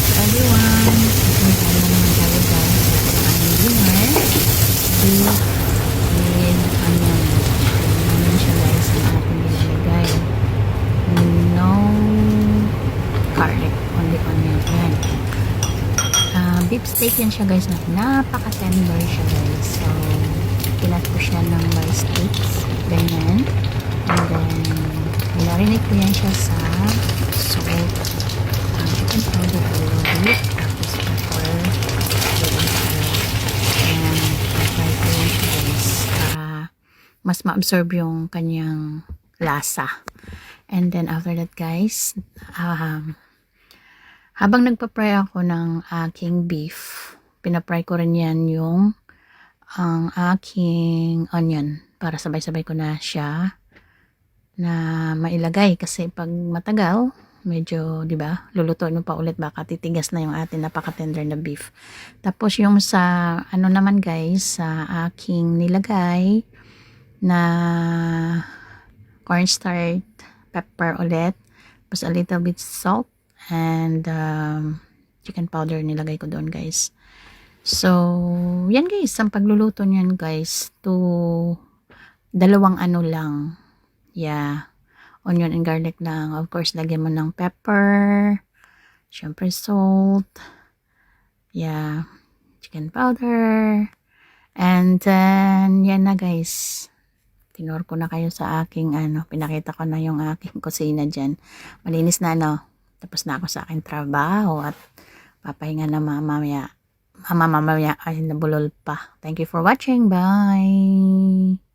to everyone. Ito na naman tayo guys. Ang dinner. Beef with onion. Namin siya guys ang ating nilalagay. No garlic. Only onion. Ayan. Beef steak yan siya guys. Napaka-tender siya guys. So, kinat ko siya ng by steaks. Ganyan. And then, nilarinig ko yan siya sa salt. Chicken powder a little bit. Tapos pepper. And fry ko yan siya guys. Mas ma-absorb yung kanyang lasa. And then after that guys, habang nagpa-fry ako ng aking beef, pinapry ko rin yan yung ang aking onion para sabay-sabay ko na siya na mailagay kasi pag matagal medyo 'di ba lulutuin mo pa ulit baka titigas na yung ating napaka-tender na beef. Tapos yung sa ano naman guys sa aking nilagay na cornstarch, pepper ulit, tapos a little bit salt and chicken powder nilagay ko doon guys. So, yan guys, ang pagluluto niyan guys, dalawang ano lang. Yeah. Onion and garlic lang. Of course, lagyan mo ng pepper, syempre salt, yeah, chicken powder, and then, yan na guys. Tinur ko na kayo sa aking pinakita ko na yung aking kusina dyan. Malinis na tapos na ako sa aking trabaho at papahinga na mamaya ay nabulol pa. Thank you for watching. Bye!